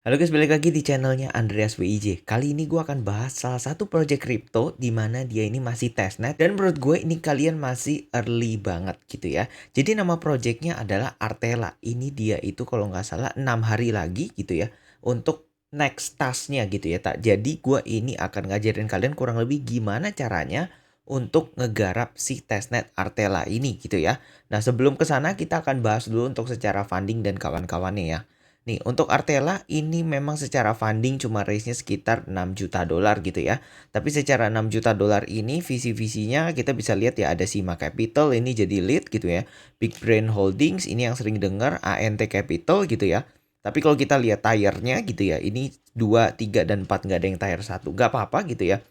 Halo guys, balik lagi di channelnya Andreas WIJ. Kali ini gue akan bahas salah satu project crypto di mana dia ini masih testnet dan menurut gue ini kalian masih early banget gitu ya. Jadi nama projectnya adalah Artela. Ini dia itu kalau nggak salah 6 hari lagi gitu ya untuk next tasknya gitu ya. Tak jadi gue ini akan ngajarin kalian kurang lebih gimana caranya untuk ngegarap si testnet Artela ini gitu ya. Nah sebelum ke sana kita akan bahas dulu untuk secara funding dan kawan-kawannya ya. Nih, untuk Artela ini memang secara funding cuma raise-nya sekitar 6 juta dolar gitu ya. Tapi secara 6 juta dolar ini visi-visinya kita bisa lihat ya ada Sima Capital ini jadi lead gitu ya. Big Brain Holdings ini yang sering dengar ANT Capital gitu ya. Tapi kalau kita lihat tire-nya gitu ya, ini 2, 3, dan 4 nggak ada yang tire 1. Nggak apa-apa gitu ya.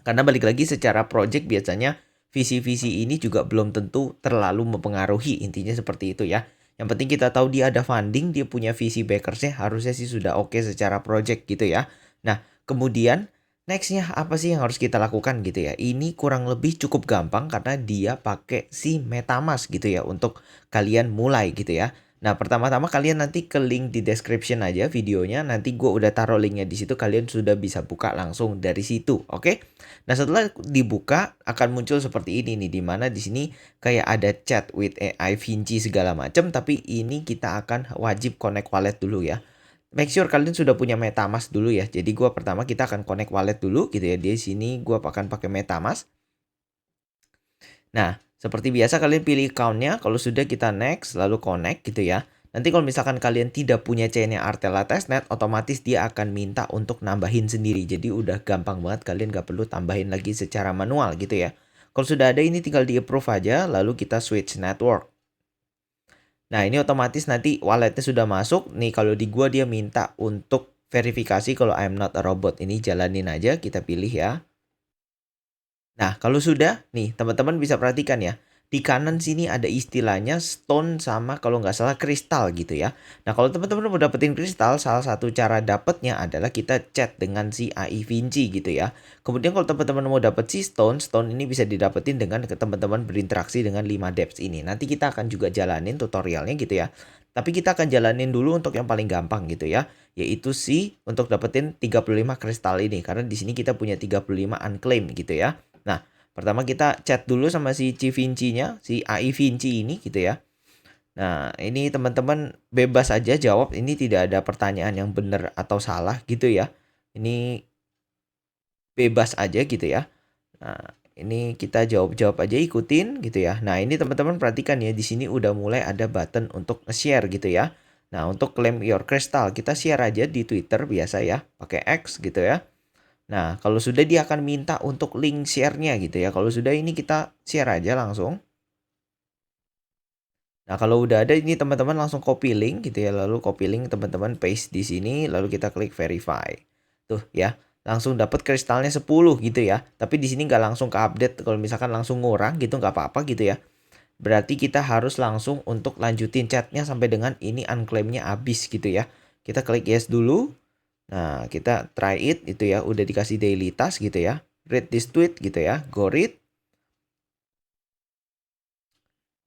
Karena balik lagi secara project biasanya visi-visi ini juga belum tentu terlalu mempengaruhi, intinya seperti itu ya. Yang penting kita tahu dia ada funding, dia punya visi backersnya, harusnya sih sudah oke secara project gitu ya. Nah, kemudian nextnya apa sih yang harus kita lakukan gitu ya. Ini kurang lebih cukup gampang karena dia pakai si MetaMask gitu ya untuk kalian mulai gitu ya. Nah, pertama-tama kalian nanti ke link di description aja videonya. Nanti gue udah taruh linknya di situ. Kalian sudah bisa buka langsung dari situ, oke? Nah, setelah dibuka akan muncul seperti ini nih, di mana di sini kayak ada chat with AI Vinci segala macam. Tapi ini kita akan wajib connect wallet dulu ya. Make sure kalian sudah punya MetaMask dulu ya. Jadi gue pertama kita akan connect wallet dulu gitu ya. Di sini gue akan pakai MetaMask. Nah, seperti biasa kalian pilih account-nya, kalau sudah kita next, lalu connect gitu ya. Nanti kalau misalkan kalian tidak punya chain-nya Artela Testnet, otomatis dia akan minta untuk nambahin sendiri. Jadi udah gampang banget, kalian gak perlu tambahin lagi secara manual gitu ya. Kalau sudah ada ini tinggal di approve aja, lalu kita switch network. Nah ini otomatis nanti walletnya sudah masuk. Nih kalau di gua dia minta untuk verifikasi kalau I'm not a robot. Ini jalanin aja, kita pilih ya. Nah, kalau sudah, nih teman-teman bisa perhatikan ya. Di kanan sini ada istilahnya stone sama kalau nggak salah kristal gitu ya. Nah, kalau teman-teman mau dapetin kristal, salah satu cara dapetnya adalah kita chat dengan si AI Vinci gitu ya. Kemudian kalau teman-teman mau dapet si stone, stone ini bisa didapetin dengan teman-teman berinteraksi dengan 5 depths ini. Nanti kita akan juga jalanin tutorialnya gitu ya. Tapi kita akan jalanin dulu untuk yang paling gampang gitu ya, yaitu si untuk dapetin 35 kristal ini karena di sini kita punya 35 unclaimed gitu ya. Nah, pertama kita chat dulu sama si Vinci-nya, si AI Vinci ini gitu ya. Nah, ini teman-teman bebas aja jawab, ini tidak ada pertanyaan yang benar atau salah gitu ya. Ini bebas aja gitu ya. Nah, ini kita jawab-jawab aja, ikutin gitu ya. Nah, ini teman-teman perhatikan ya, di sini udah mulai ada button untuk share gitu ya. Nah, untuk claim your crystal kita share aja di Twitter biasa ya, pakai X gitu ya. Nah, kalau sudah dia akan minta untuk link share-nya gitu ya. Kalau sudah ini kita share aja langsung. Nah, kalau udah ada ini teman-teman langsung copy link gitu ya. Lalu copy link teman-teman paste di sini. Lalu kita klik verify. Tuh ya. Langsung dapat kristalnya 10 gitu ya. Tapi di sini nggak langsung ke update. Kalau misalkan langsung ngurang gitu nggak apa-apa gitu ya. Berarti kita harus langsung untuk lanjutin chatnya sampai dengan ini unclaim-nya habis gitu ya. Kita klik yes dulu. Nah, kita try it itu ya, udah dikasih daily task gitu ya. Read this tweet gitu ya, go read.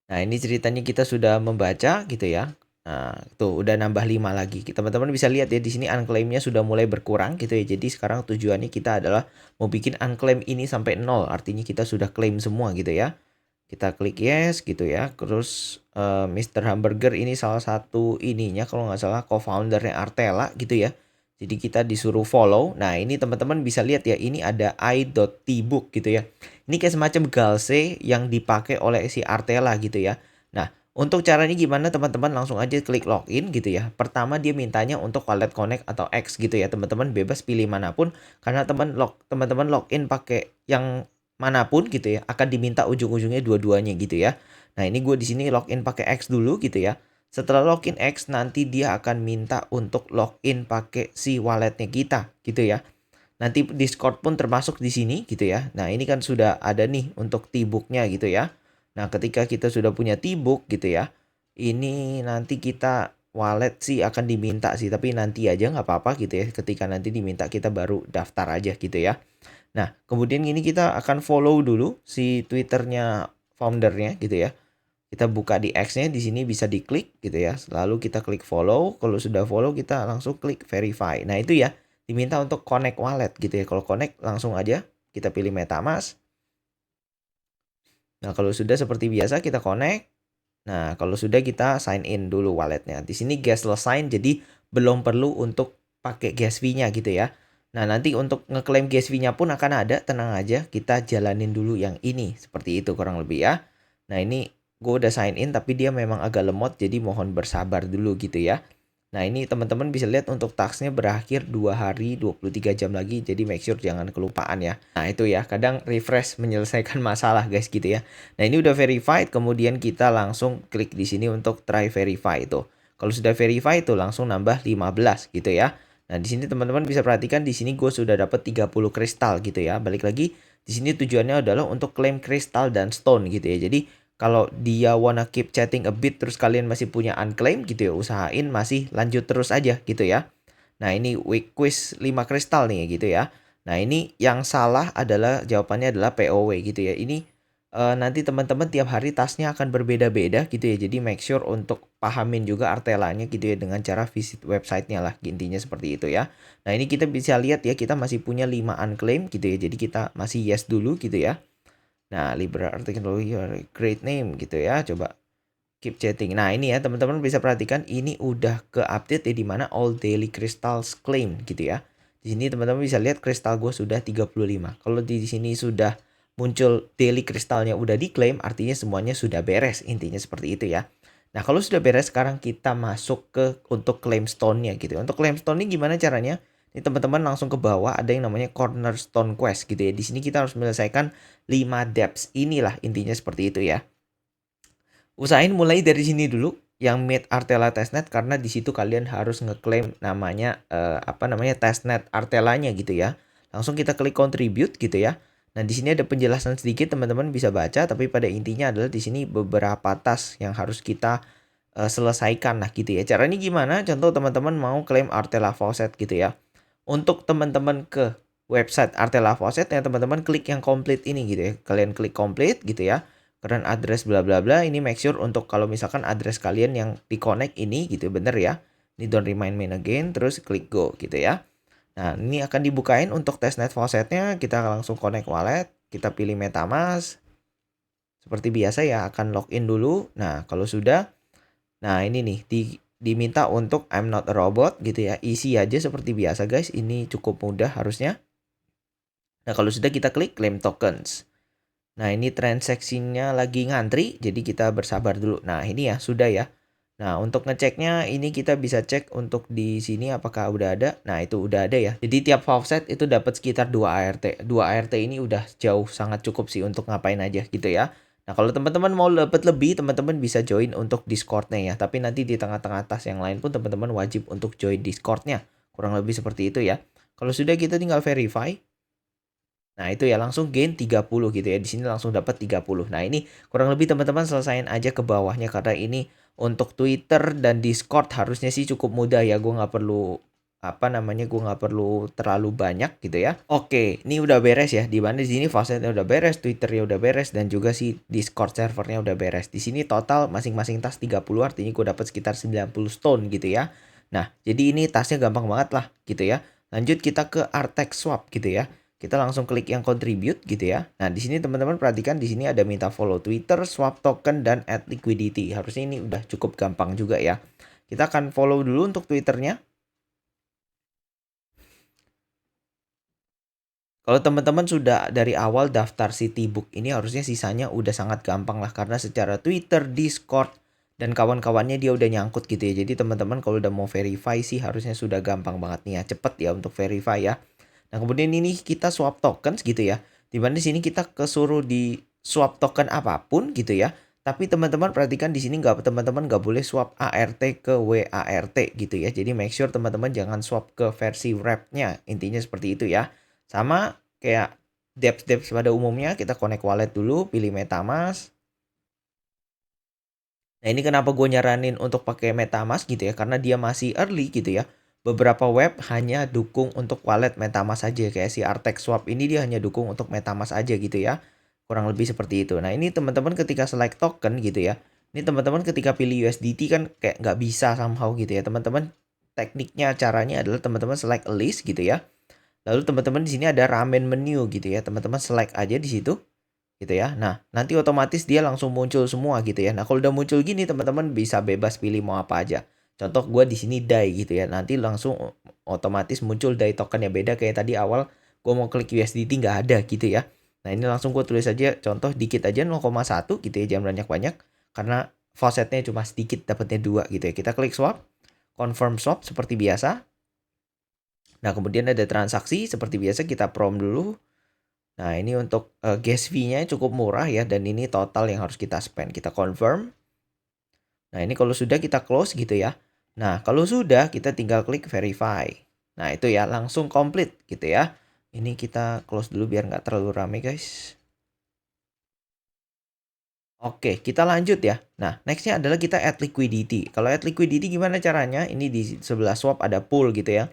Nah, ini ceritanya kita sudah membaca gitu ya. Nah, tuh udah nambah 5 lagi. Teman-teman bisa lihat ya di sini unclaim-nya sudah mulai berkurang gitu ya. Jadi sekarang tujuannya kita adalah mau bikin unclaim ini sampai 0. Artinya kita sudah claim semua gitu ya. Kita klik yes gitu ya. Terus Mr. Hamburger ini salah satu ininya kalau nggak salah co-foundernya Artela gitu ya. Jadi kita disuruh follow. Nah ini teman-teman bisa lihat ya, ini ada i.tbook gitu ya. Ini kayak semacam galse yang dipakai oleh si Artela gitu ya. Nah untuk caranya gimana teman-teman, langsung aja klik login gitu ya. Pertama dia mintanya untuk wallet connect atau X gitu ya. Teman-teman bebas pilih manapun karena teman-teman login pakai yang manapun gitu ya akan diminta ujung-ujungnya dua-duanya gitu ya. Nah ini gue di sini login pakai X dulu gitu ya. Setelah login X nanti dia akan minta untuk login pakai si walletnya kita gitu ya. Nanti Discord pun termasuk di sini gitu ya. Nah ini kan sudah ada nih untuk T-booknya gitu ya. Nah ketika kita sudah punya T-book gitu ya, ini nanti kita wallet sih akan diminta sih, tapi nanti aja nggak apa-apa gitu ya. Ketika nanti diminta kita baru daftar aja gitu ya. Nah, kemudian ini kita akan follow dulu si Twitternya foundernya gitu ya. Kita buka di X-nya, di sini bisa diklik gitu ya. Lalu kita klik follow. Kalau sudah follow kita langsung klik verify. Nah itu ya, diminta untuk connect wallet gitu ya. Kalau connect langsung aja kita pilih MetaMask. Nah kalau sudah seperti biasa kita connect. Nah kalau sudah kita sign in dulu walletnya. Di sini gasless sign, jadi belum perlu untuk pakai gas fee-nya gitu ya. Nah nanti untuk ngeklaim gas fee-nya pun akan ada, tenang aja, kita jalanin dulu yang ini. Seperti itu kurang lebih ya. Nah ini gue udah sign in tapi dia memang agak lemot, jadi mohon bersabar dulu gitu ya. Nah ini teman-teman bisa lihat untuk tasknya berakhir 2 hari 23 jam lagi, jadi make sure jangan kelupaan ya. Nah itu ya, kadang refresh menyelesaikan masalah guys gitu ya. Nah ini udah verified, kemudian kita langsung klik di sini untuk try verify itu. Kalau sudah verify itu langsung nambah 15 gitu ya. Nah di sini teman-teman bisa perhatikan, di sini gue sudah dapat 30 kristal gitu ya. Balik lagi, di sini tujuannya adalah untuk claim kristal dan stone gitu ya. Jadi kalau dia wanna keep chatting a bit terus kalian masih punya unclaim gitu ya, usahain masih lanjut terus aja gitu ya. Nah ini week quiz 5 kristal nih gitu ya. Nah ini yang salah adalah jawabannya adalah POW gitu ya. Ini nanti teman-teman tiap hari tasnya akan berbeda-beda gitu ya. Jadi make sure untuk pahamin juga artelanya gitu ya dengan cara visit websitenya lah, intinya seperti itu ya. Nah ini kita bisa lihat ya, kita masih punya 5 unclaim gitu ya. Jadi kita masih yes dulu gitu ya. Nah, Libra Technology great name gitu ya. Coba keep chatting. Nah, ini ya teman-teman bisa perhatikan ini udah ke update ya, di mana all daily crystals claim gitu ya. Di sini teman-teman bisa lihat kristal gue sudah 35. Kalau di sini sudah muncul daily kristalnya udah diklaim, artinya semuanya sudah beres. Intinya seperti itu ya. Nah, kalau sudah beres sekarang kita masuk ke untuk claim stone-nya gitu ya. Untuk claim stone ini gimana caranya? Ini teman-teman langsung ke bawah ada yang namanya cornerstone quest gitu ya. Di sini kita harus menyelesaikan 5 depths. Inilah intinya seperti itu ya. Usahain mulai dari sini dulu yang Meet Artela Testnet, karena di situ kalian harus ngeklaim namanya testnet Artelanya gitu ya. Langsung kita klik contribute gitu ya. Nah, di sini ada penjelasan sedikit, teman-teman bisa baca, tapi pada intinya adalah di sini beberapa task yang harus kita selesaikan lah gitu ya. Caranya gimana? Contoh teman-teman mau klaim Artela Faucet gitu ya. Untuk teman-teman ke website Artela Faucet ya, teman-teman klik yang complete ini gitu ya. Kalian klik complete gitu ya. Current address bla bla bla, ini make sure untuk kalau misalkan address kalian yang di connect ini gitu bener ya. Ini don't remind me again, terus klik go gitu ya. Nah, ini akan dibukain untuk testnet faucetnya, kita langsung connect wallet, kita pilih MetaMask. Seperti biasa ya, akan login dulu. Nah, kalau sudah, nah ini nih diminta untuk I'm not a robot gitu ya. Isi aja seperti biasa guys, ini cukup mudah harusnya. Nah, kalau sudah kita klik claim tokens. Nah, ini transaksinya lagi ngantri, jadi kita bersabar dulu. Nah, ini ya, sudah ya. Nah, untuk ngeceknya ini kita bisa cek untuk di sini apakah udah ada. Nah, itu udah ada ya. Jadi tiap faucet itu dapat sekitar 2 ART. 2 ART ini udah jauh sangat cukup sih untuk ngapain aja gitu ya. Nah, kalau teman-teman mau dapat lebih, teman-teman bisa join untuk Discord-nya ya. Tapi nanti di tengah-tengah tas yang lain pun teman-teman wajib untuk join Discord-nya. Kurang lebih seperti itu ya. Kalau sudah kita tinggal verify. Nah, itu ya langsung gain 30 gitu ya. Di sini langsung dapat 30. Nah, ini kurang lebih teman-teman selesain aja ke bawahnya, karena ini untuk Twitter dan Discord harusnya sih cukup mudah ya. Gue nggak perlu gue nggak perlu terlalu banyak gitu ya. Oke, ini udah beres ya. Di mana di sini faucetnya udah beres, Twitternya udah beres, dan juga si Discord servernya udah beres. Di sini total masing-masing tas 30, artinya gue dapat sekitar 90 stone gitu ya. Nah, jadi ini tasnya gampang banget lah gitu ya. Lanjut kita ke Artex Swap gitu ya. Kita langsung klik yang contribute gitu ya. Nah, di sini teman-teman perhatikan, di sini ada minta follow Twitter, swap token, dan add liquidity. Harusnya ini udah cukup gampang juga ya. Kita akan follow dulu untuk Twitternya. Kalau teman-teman sudah dari awal daftar Citibook ini, harusnya sisanya udah sangat gampang lah, karena secara Twitter, Discord, dan kawan-kawannya dia udah nyangkut gitu ya. Jadi teman-teman kalau udah mau verify sih harusnya sudah gampang banget nih ya. Cepet ya untuk verify ya. Nah, kemudian ini kita swap tokens gitu ya. Dimana di sini kita kesuruh di swap token apapun gitu ya. Tapi teman-teman perhatikan di sini teman-teman nggak boleh swap ART ke WART gitu ya. Jadi make sure teman-teman jangan swap ke versi wrap-nya. Intinya seperti itu ya. Sama kayak dApps pada umumnya, kita connect wallet dulu, pilih MetaMask. Nah, ini kenapa gue nyaranin untuk pakai MetaMask gitu ya, karena dia masih early gitu ya. Beberapa web hanya dukung untuk wallet MetaMask aja, kayak si Artex Swap ini dia hanya dukung untuk MetaMask aja gitu ya. Kurang lebih seperti itu. Nah, ini teman-teman ketika select token gitu ya, Ini teman-teman ketika pilih USDT kan kayak nggak bisa somehow gitu ya. Teman-teman tekniknya caranya adalah teman-teman select a list gitu ya. Lalu teman-teman di sini ada ramen menu gitu ya. Teman-teman select aja di situ gitu ya. Nah, nanti otomatis dia langsung muncul semua gitu ya. Nah, kalau udah muncul gini teman-teman bisa bebas pilih mau apa aja. Contoh gue di sini DAI gitu ya. Nanti langsung otomatis muncul DAI token yang beda kayak tadi awal gue mau klik USDT nggak ada gitu ya. Nah, ini langsung gue tulis aja contoh dikit aja 0,1 gitu ya, jangan banyak-banyak karena faucetnya cuma sedikit dapatnya 2 gitu ya. Kita klik swap, confirm swap seperti biasa. Nah, kemudian ada transaksi seperti biasa kita prompt dulu. Nah, ini untuk gas fee-nya cukup murah ya dan ini total yang harus kita spend. Kita confirm. Nah, ini kalau sudah kita close gitu ya. Nah, kalau sudah kita tinggal klik verify. Nah, itu ya langsung complete gitu ya. Ini kita close dulu biar nggak terlalu rame guys. Oke, kita lanjut ya. Nah, nextnya adalah kita add liquidity. Kalau add liquidity gimana caranya? Ini di sebelah swap ada pool gitu ya.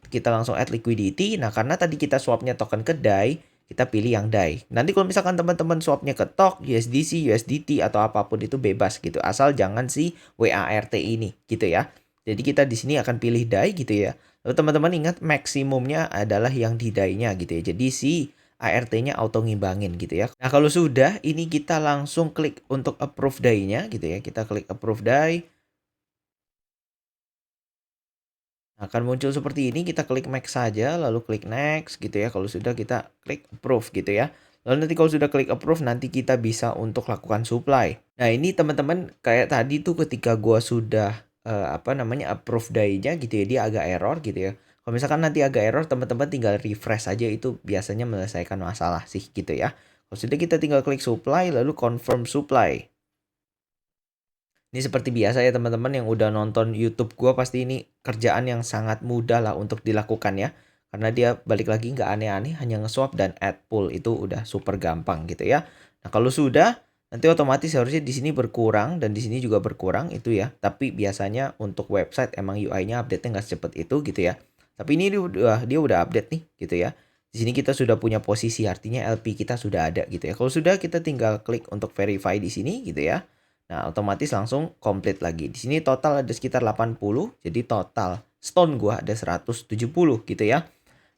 Kita langsung add liquidity. Nah, karena tadi kita swapnya token ke DAI, kita pilih yang DAI. Nanti kalau misalkan teman-teman swapnya ke TOK, USDC, USDT atau apapun itu bebas gitu. Asal jangan si WART ini gitu ya. Jadi kita di sini akan pilih DAI gitu ya. Lalu teman-teman ingat maksimumnya adalah yang di DAI-nya gitu ya. Jadi si ART-nya auto ngimbangin gitu ya. Nah, kalau sudah ini kita langsung klik untuk approve DAI-nya gitu ya. Kita klik approve DAI. Akan muncul seperti ini, kita klik max saja, lalu klik next gitu ya. Kalau sudah kita klik approve gitu ya. Lalu nanti kalau sudah klik approve, nanti kita bisa untuk lakukan supply. Nah ini teman-teman kayak tadi tuh ketika gua sudah approve DAI-nya gitu ya, dia agak error gitu ya. Kalau misalkan nanti agak error, teman-teman tinggal refresh aja, itu biasanya menyelesaikan masalah sih gitu ya. Kalau sudah kita tinggal klik supply, lalu confirm supply. Ini seperti biasa ya teman-teman yang udah nonton YouTube gua pasti ini kerjaan yang sangat mudah lah untuk dilakukan ya. Karena dia balik lagi nggak aneh-aneh, hanya nge-swap dan add pool itu udah super gampang gitu ya. Nah, kalau sudah nanti otomatis harusnya di sini berkurang dan di sini juga berkurang itu ya. Tapi biasanya untuk website emang UI-nya update-nya nggak secepat itu gitu ya. Tapi ini dia udah update nih gitu ya. Di sini kita sudah punya posisi artinya LP kita sudah ada gitu ya. Kalau sudah kita tinggal klik untuk verify di sini gitu ya. Nah, otomatis langsung komplit lagi. Di sini total ada sekitar 80, jadi total stone gua ada 170 gitu ya.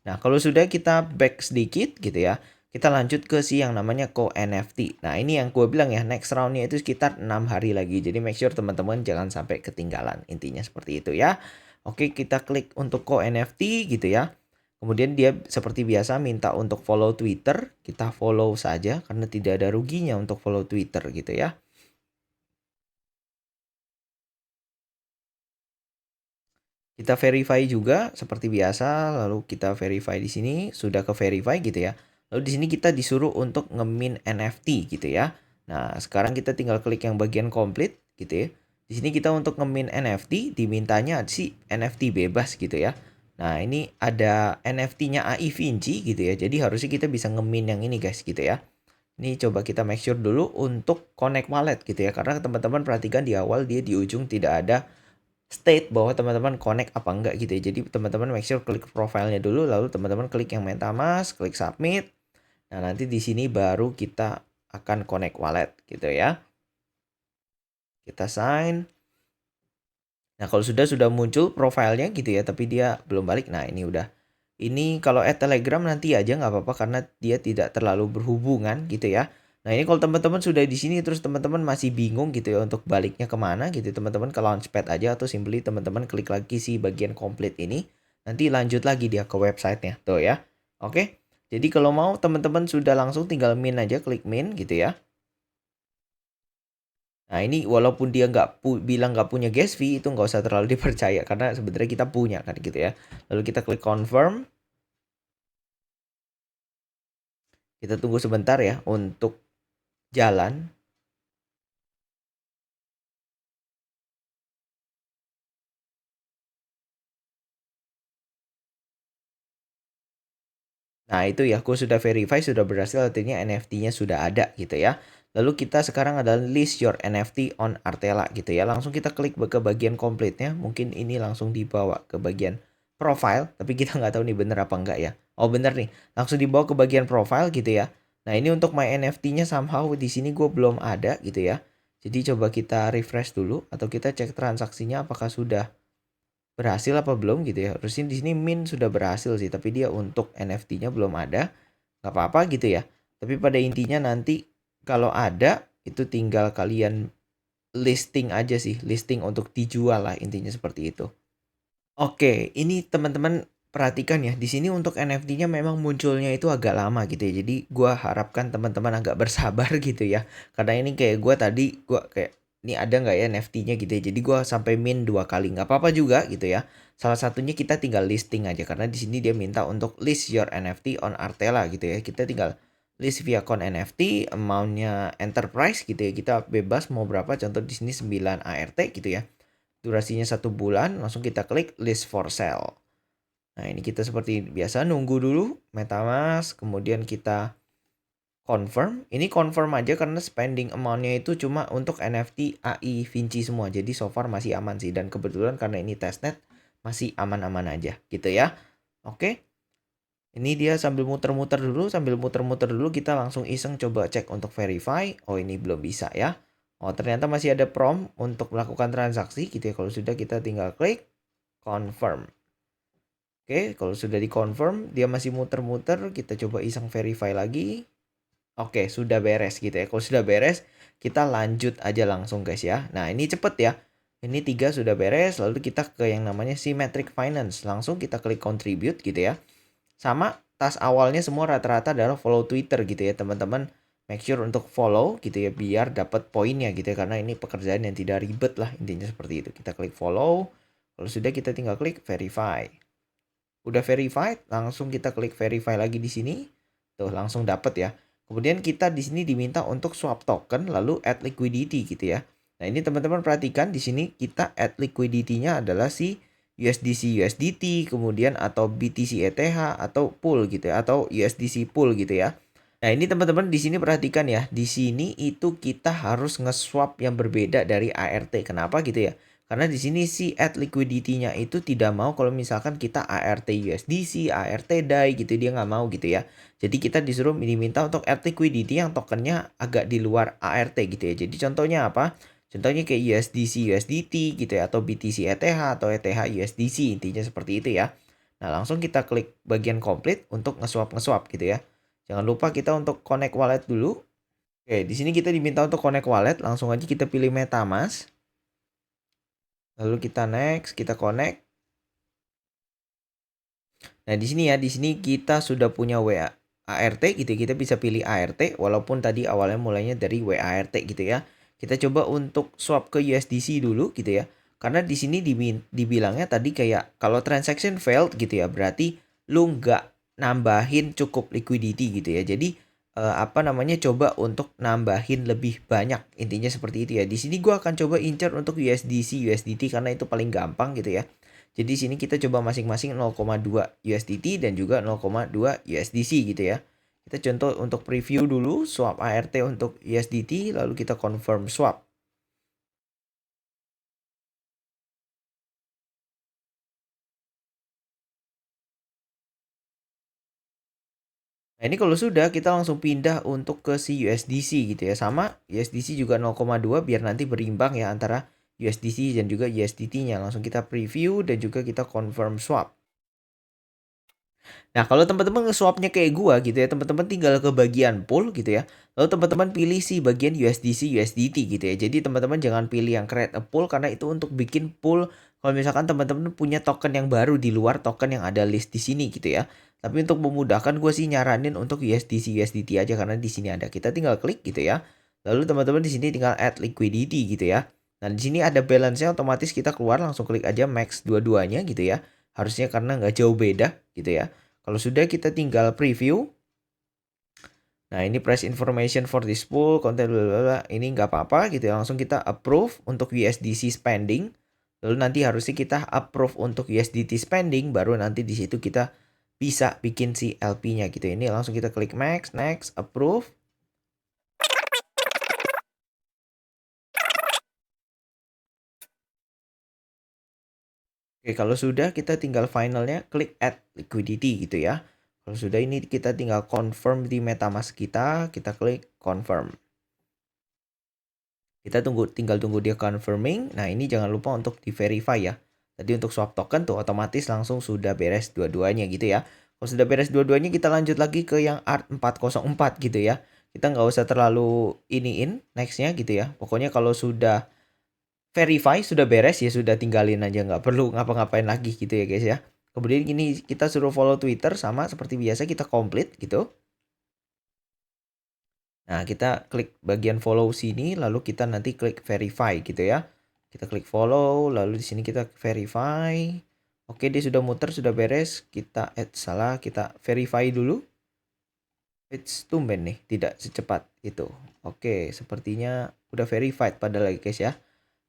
Nah, kalau sudah kita back sedikit gitu ya, kita lanjut ke si yang namanya Co NFT. Nah, ini yang gue bilang ya, next roundnya itu sekitar 6 hari lagi. Jadi make sure teman-teman jangan sampai ketinggalan. Intinya seperti itu ya. Oke, kita klik untuk Co NFT gitu ya. Kemudian dia seperti biasa minta untuk follow Twitter. Kita follow saja karena tidak ada ruginya untuk follow Twitter gitu ya. Kita verify juga seperti biasa, lalu kita verify di sini, sudah ke verify gitu ya. Lalu di sini kita disuruh untuk nge-mint NFT gitu ya. Nah, sekarang kita tinggal klik yang bagian complete gitu ya. Di sini kita untuk nge-mint NFT dimintanya sih NFT bebas gitu ya. Nah, ini ada NFT-nya AI Vinci gitu ya. Jadi harusnya kita bisa nge-mint yang ini guys gitu ya. Ini coba kita make sure dulu untuk connect wallet gitu ya. Karena teman-teman perhatikan di awal dia di ujung tidak ada state bahwa teman-teman connect apa enggak gitu ya. Jadi teman-teman make sure klik profilnya dulu, lalu teman-teman klik yang MetaMask, klik submit. Nah, nanti di sini baru kita akan connect wallet gitu ya. Kita sign. Nah, kalau sudah muncul profilnya gitu ya, tapi dia belum balik. Nah, ini udah. Ini kalau add Telegram nanti aja nggak apa-apa karena dia tidak terlalu berhubungan gitu ya. Nah, ini kalau teman-teman sudah di sini terus teman-teman masih bingung gitu ya untuk baliknya kemana gitu, teman-teman ke Launchpad aja atau simply teman-teman klik lagi si bagian complete ini. Nanti lanjut lagi dia ke websitenya tuh ya. Oke. Jadi kalau mau teman-teman sudah langsung tinggal min aja, klik min gitu ya. Nah ini walaupun dia bilang nggak punya gas fee itu nggak usah terlalu dipercaya karena sebenarnya kita punya kan gitu ya. Lalu kita klik confirm. Kita tunggu sebentar ya untuk jalan. Nah itu ya, aku sudah verify sudah berhasil artinya NFT-nya sudah ada gitu ya. Lalu kita sekarang adalah list your NFT on Artela gitu ya. Langsung kita klik ke bagian complete-nya. Mungkin ini langsung dibawa ke bagian profile. Tapi kita nggak tahu nih bener apa enggak ya. Oh bener nih. Langsung dibawa ke bagian profile gitu ya. Nah ini untuk my NFT-nya somehow di sini gue belum ada gitu ya. Jadi coba kita refresh dulu atau kita cek transaksinya apakah sudah berhasil apa belum gitu ya. Harusnya di sini mint sudah berhasil sih, tapi dia untuk NFT-nya belum ada. Nggak apa-apa gitu ya. Tapi pada intinya nanti kalau ada itu tinggal kalian listing aja sih, listing untuk dijual lah intinya seperti itu. Oke, ini teman-teman perhatikan ya. Di sini untuk NFT-nya memang munculnya itu agak lama gitu ya. Jadi gua harapkan teman-teman agak bersabar gitu ya. Karena ini kayak gua tadi gua kayak ini ada nggak ya NFT-nya gitu ya. Jadi gua sampai min 2 kali nggak apa-apa juga gitu ya. Salah satunya kita tinggal listing aja karena di sini dia minta untuk list your NFT on Artela gitu ya. Kita tinggal list via con NFT, amount-nya enterprise gitu ya. Kita bebas mau berapa. Contoh di sini 9 ART gitu ya. Durasinya 1 bulan, langsung kita klik list for sale. Nah ini kita seperti biasa nunggu dulu MetaMask, kemudian kita confirm. Ini confirm aja karena spending amount-nya itu cuma untuk NFT AI Vinci semua. Jadi so far masih aman sih. Dan kebetulan karena ini testnet masih aman-aman aja gitu ya. Oke. Ini dia sambil muter-muter dulu, kita langsung iseng coba cek untuk verify. Oh ini belum bisa ya. Oh ternyata masih ada prompt untuk melakukan transaksi gitu ya. Kalau sudah kita tinggal klik confirm. Oke, kalau sudah di-confirm, dia masih muter-muter, kita coba iseng verify lagi. Oke, sudah beres gitu ya. Kalau sudah beres, kita lanjut aja langsung guys ya. Nah, ini cepet ya. Ini 3 sudah beres, lalu kita ke yang namanya Symmetric Finance. Langsung kita klik contribute gitu ya. Sama, tas awalnya semua rata-rata adalah follow Twitter gitu ya, teman-teman. Make sure untuk follow gitu ya, biar dapat poinnya gitu ya. Karena ini pekerjaan yang tidak ribet lah, intinya seperti itu. Kita klik follow, kalau sudah kita tinggal klik verify. Udah verified, langsung kita klik verify lagi di sini. Tuh, langsung dapat ya. Kemudian kita di sini diminta untuk swap token lalu add liquidity gitu ya. Nah, ini teman-teman perhatikan di sini kita add liquidity-nya adalah si USDC USDT, kemudian atau BTC ETH atau pool gitu ya, atau USDC pool gitu ya. Nah, ini teman-teman di sini perhatikan ya. Di sini itu kita harus nge-swap yang berbeda dari ART. Kenapa gitu ya? Karena di sini si add liquidity-nya itu tidak mau kalau misalkan kita ART USDC, ART DAI gitu, dia nggak mau gitu ya. Jadi kita disuruh diminta untuk add liquidity yang tokennya agak di luar ART gitu ya. Jadi contohnya apa? Contohnya kayak USDC USDT gitu ya, atau BTC ETH atau ETH USDC, intinya seperti itu ya. Nah, langsung kita klik bagian complete untuk nge-swap gitu ya. Jangan lupa kita untuk connect wallet dulu. Oke, di sini kita diminta untuk connect wallet, langsung aja kita pilih MetaMask. Lalu kita next, kita connect. Nah, di sini ya, di sini kita sudah punya WA ART gitu. Kita bisa pilih ART walaupun tadi awalnya mulainya dari WART gitu ya. Kita coba untuk swap ke USDC dulu gitu ya. Karena di sini dibilangnya tadi kayak kalau transaction failed gitu ya, berarti lu nggak nambahin cukup liquidity gitu ya. Jadi apa namanya, coba untuk nambahin lebih banyak, intinya seperti itu ya. Di sini gua akan coba incer untuk USDC USDT karena itu paling gampang gitu ya. Jadi sini kita coba masing-masing 0,2 USDT dan juga 0,2 USDC gitu ya. Kita contoh untuk preview dulu swap ART untuk USDT lalu kita confirm swap. Nah, ini kalau sudah kita langsung pindah untuk ke si USDC gitu ya. Sama USDC juga 0,2 biar nanti berimbang ya antara USDC dan juga USDT-nya. Langsung kita preview dan juga kita confirm swap. Nah, kalau teman-teman nge-swapnya kayak gua gitu ya, teman-teman tinggal ke bagian pool gitu ya. Lalu teman-teman pilih si bagian USDC USDT gitu ya. Jadi teman-teman jangan pilih yang create a pool karena itu untuk bikin pool kalau misalkan teman-teman punya token yang baru di luar token yang ada list di sini gitu ya. Tapi untuk memudahkan gue sih nyaranin untuk USDC USDT aja karena di sini ada. Kita tinggal klik gitu ya. Lalu teman-teman di sini tinggal add liquidity gitu ya. Nah, di sini ada balance-nya, otomatis kita keluar langsung klik aja max dua-duanya gitu ya. Harusnya karena nggak jauh beda gitu ya. Kalau sudah kita tinggal preview. Nah, ini press information for this pool, content bla bla bla. Ini nggak apa-apa gitu ya. Langsung kita approve untuk USDC spending. Lalu nanti harusnya kita approve untuk USDT spending, baru nanti di situ kita bisa bikin si LP-nya gitu. Ini langsung kita klik max, next, approve. Oke, kalau sudah kita tinggal finalnya klik add liquidity gitu ya. Kalau sudah ini kita tinggal confirm di MetaMask kita klik confirm. Kita tinggal tunggu dia confirming. Nah, ini jangan lupa untuk di-verify ya. Tadi untuk swap token tuh otomatis langsung sudah beres dua-duanya gitu ya. Kalau sudah beres dua-duanya, kita lanjut lagi ke yang ART 404 gitu ya. Kita nggak usah terlalu iniin nextnya gitu ya. Pokoknya kalau sudah verify, sudah beres ya sudah tinggalin aja. Nggak perlu ngapa-ngapain lagi gitu ya guys ya. Kemudian gini, kita suruh follow Twitter sama seperti biasa kita complete gitu. Nah, kita klik bagian follow sini, lalu kita nanti klik verify gitu ya. Kita klik follow, lalu di sini kita verify. Oke, dia sudah muter, sudah beres. Kita salah, kita verify dulu. It's tumben nih, tidak secepat itu. Oke, sepertinya udah verified padahal lagi guys ya.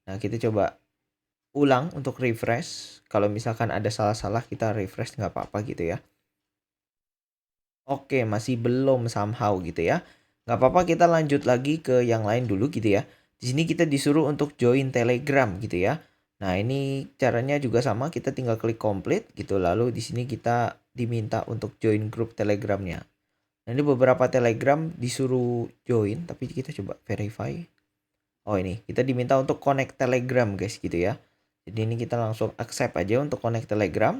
Nah, kita coba ulang untuk refresh. Kalau misalkan ada salah-salah, kita refresh nggak apa-apa gitu ya. Oke, masih belum somehow gitu ya. Nggak apa-apa, kita lanjut lagi ke yang lain dulu gitu ya. Di sini kita disuruh untuk join Telegram gitu ya. Nah, ini caranya juga sama, kita tinggal klik complete gitu. Lalu di sini kita diminta untuk join grup Telegramnya. Nah, ini beberapa Telegram disuruh join, tapi kita coba verify. Oh, ini kita diminta untuk connect Telegram guys gitu ya. Jadi ini kita langsung accept aja untuk connect Telegram.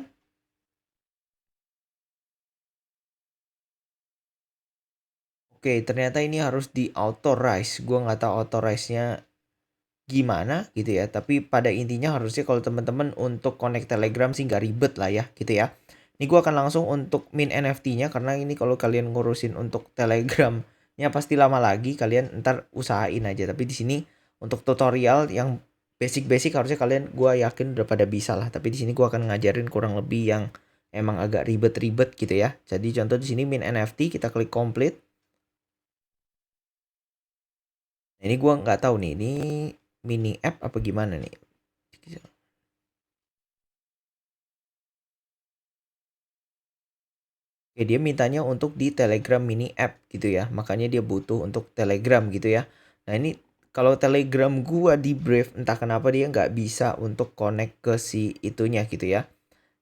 Oke, ternyata ini harus di authorize. Gua nggak tahu authorize-nya gimana gitu ya. Tapi pada intinya harusnya kalau teman-teman untuk connect Telegram sih nggak ribet lah ya gitu ya. Ini gua akan langsung untuk mint NFT-nya karena ini kalau kalian ngurusin untuk Telegramnya pasti lama lagi. Kalian ntar usahain aja. Tapi di sini untuk tutorial yang basic-basic harusnya gua yakin udah pada bisa lah. Tapi di sini gua akan ngajarin kurang lebih yang emang agak ribet-ribet gitu ya. Jadi contoh di sini mint NFT, kita klik complete. Nah, ini gua nggak tahu nih, ini mini app apa gimana nih? Oke, dia mintanya untuk di Telegram mini app gitu ya. Makanya dia butuh untuk Telegram gitu ya. Nah, ini kalau Telegram gua di Brave entah kenapa dia nggak bisa untuk connect ke si itunya gitu ya.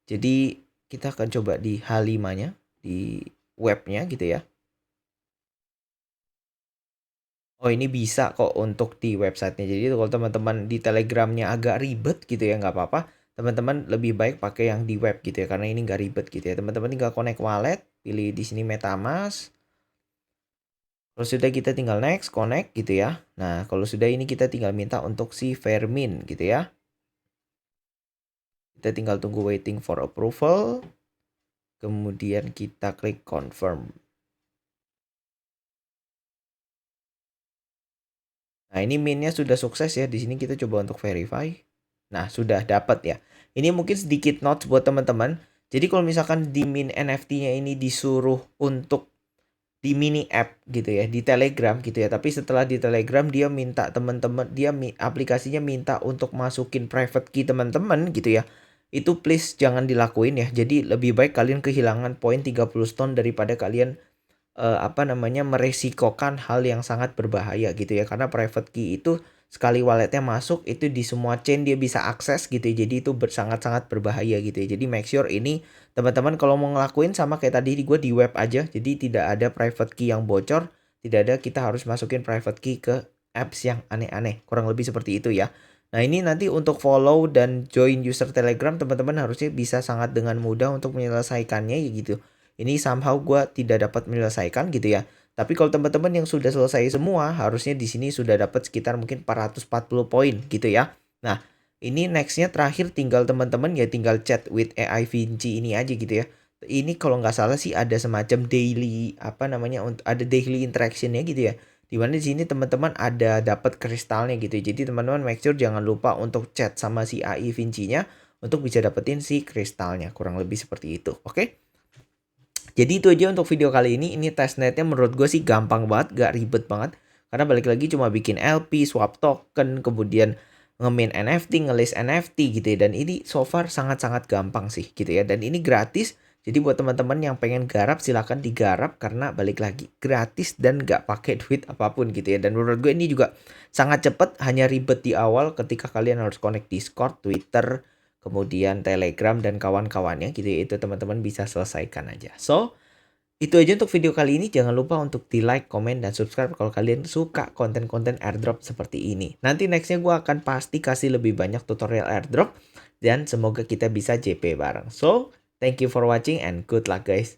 Jadi kita akan coba di H5-nya, di webnya gitu ya. Oh, ini bisa kok untuk di websitenya. Jadi kalau teman-teman di Telegramnya agak ribet gitu ya, nggak apa-apa. Teman-teman lebih baik pakai yang di web gitu ya, karena ini nggak ribet gitu ya. Teman-teman tinggal connect wallet, pilih di sini MetaMask. Kalau sudah kita tinggal next, connect gitu ya. Nah, kalau sudah ini kita tinggal minta untuk si Vermin gitu ya. Kita tinggal tunggu waiting for approval. Kemudian kita klik confirm. Nah, ini minnya sudah sukses ya. Di sini kita coba untuk verify. Nah, sudah dapat ya. Ini mungkin sedikit notes buat teman-teman. Jadi kalau misalkan di min NFT-nya ini disuruh untuk di mini app gitu ya, di Telegram gitu ya. Tapi setelah di Telegram dia minta teman-teman, aplikasinya minta untuk masukin private key teman-teman gitu ya. Itu please jangan dilakuin ya. Jadi lebih baik kalian kehilangan poin 30 stone daripada kalian meresikokan hal yang sangat berbahaya gitu ya, karena private key itu sekali walletnya masuk itu di semua chain dia bisa akses gitu ya, jadi itu sangat-sangat berbahaya gitu ya. Jadi make sure ini teman-teman kalau mau ngelakuin sama kayak tadi gue di web aja, jadi tidak ada private key yang bocor, tidak ada kita harus masukin private key ke apps yang aneh-aneh, kurang lebih seperti itu ya. Nah, ini nanti untuk follow dan join user Telegram teman-teman harusnya bisa sangat dengan mudah untuk menyelesaikannya ya gitu. Ini somehow gue tidak dapat menyelesaikan gitu ya. Tapi kalau teman-teman yang sudah selesai semua, harusnya di sini sudah dapat sekitar mungkin 440 poin gitu ya. Nah, ini nextnya terakhir tinggal teman-teman ya tinggal chat with AI Vinci ini aja gitu ya. Ini kalau nggak salah sih ada semacam daily ada daily interactionnya gitu ya. Dimana di sini teman-teman ada dapat kristalnya gitu ya. Jadi teman-teman make sure jangan lupa untuk chat sama si AI Vinci-nya untuk bisa dapetin si kristalnya. Kurang lebih seperti itu. Oke? Jadi itu aja untuk video kali ini. Ini testnetnya menurut gue sih gampang banget, gak ribet banget. Karena balik lagi cuma bikin LP, swap token, kemudian nge-mint NFT, nge-list NFT gitu ya. Dan ini so far sangat-sangat gampang sih gitu ya. Dan ini gratis. Jadi buat teman-teman yang pengen garap silahkan digarap karena balik lagi gratis dan gak pakai duit apapun gitu ya. Dan menurut gue ini juga sangat cepet, hanya ribet di awal ketika kalian harus connect Discord, Twitter, kemudian Telegram dan kawan-kawannya gitu ya. Itu teman-teman bisa selesaikan aja. So, Itu aja untuk video kali ini. Jangan lupa untuk di like, komen, dan subscribe kalau kalian suka konten-konten airdrop seperti ini. Nanti nextnya gue akan pasti kasih lebih banyak tutorial airdrop. Dan semoga kita bisa JP bareng. So, thank you for watching and good luck guys.